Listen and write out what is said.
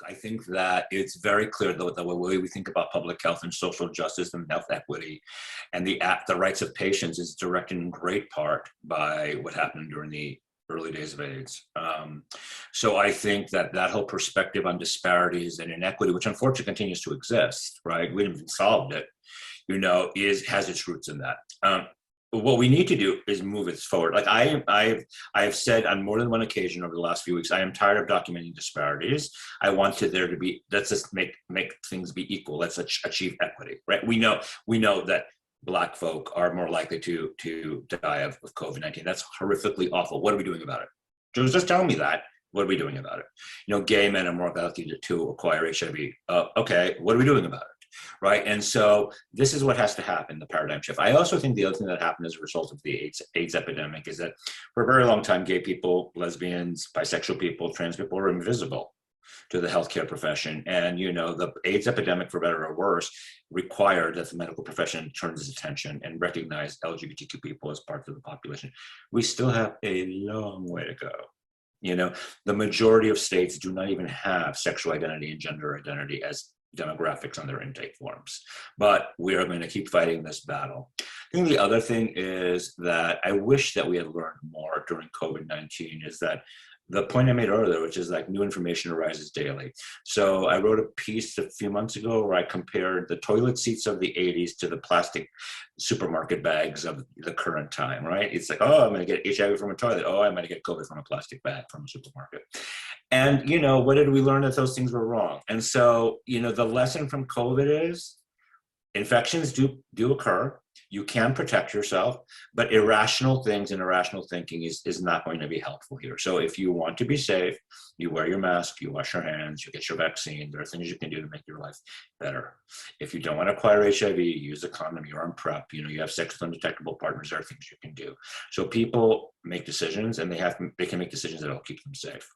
I think that it's very clear that the way we think about public health and social justice and health equity and the rights of patients is directed in great part by what happened during the early days of AIDS. So I think that that whole perspective on disparities and inequity, which unfortunately continues to exist, right? We haven't even solved it, has its roots in that. But what we need to do is move it forward. Like I have said on more than one occasion over the last few weeks, I am tired of documenting disparities. I want there to be, let's just make things be equal. Let's achieve equity, right? We know that Black folk are more likely to die of COVID-19. That's horrifically awful. What are we doing about it? Just tell me that. What are we doing about it? Gay men are more likely to acquire HIV. Okay, what are we doing about it? Right, and so this is what has to happen, the paradigm shift. I also think the other thing that happened as a result of the AIDS epidemic is that for a very long time, gay people, lesbians, bisexual people, trans people were invisible to the healthcare profession. And, the AIDS epidemic, for better or worse, required that the medical profession turns its attention and recognize LGBTQ people as part of the population. We still have a long way to go. The majority of states do not even have sexual identity and gender identity as demographics on their intake forms, but we are going to keep fighting this battle. I think the other thing is that I wish that we had learned more during COVID-19 is that the point I made earlier, which is like new information arises daily. So I wrote a piece a few months ago where I compared the toilet seats of the 80s to the plastic supermarket bags of the current time, right? It's like, oh, I'm going to get HIV from a toilet. Oh, I'm going to get COVID from a plastic bag from a supermarket. And, what did we learn? That those things were wrong. And so, the lesson from COVID is infections do occur. You can protect yourself, but irrational things and irrational thinking is not going to be helpful here. So if you want to be safe, you wear your mask, you wash your hands, you get your vaccine. There are things you can do to make your life better. If you don't want to acquire HIV, use a condom, you're on PrEP, you have sex with undetectable partners, there are things you can do. So people make decisions and they can make decisions that will keep them safe.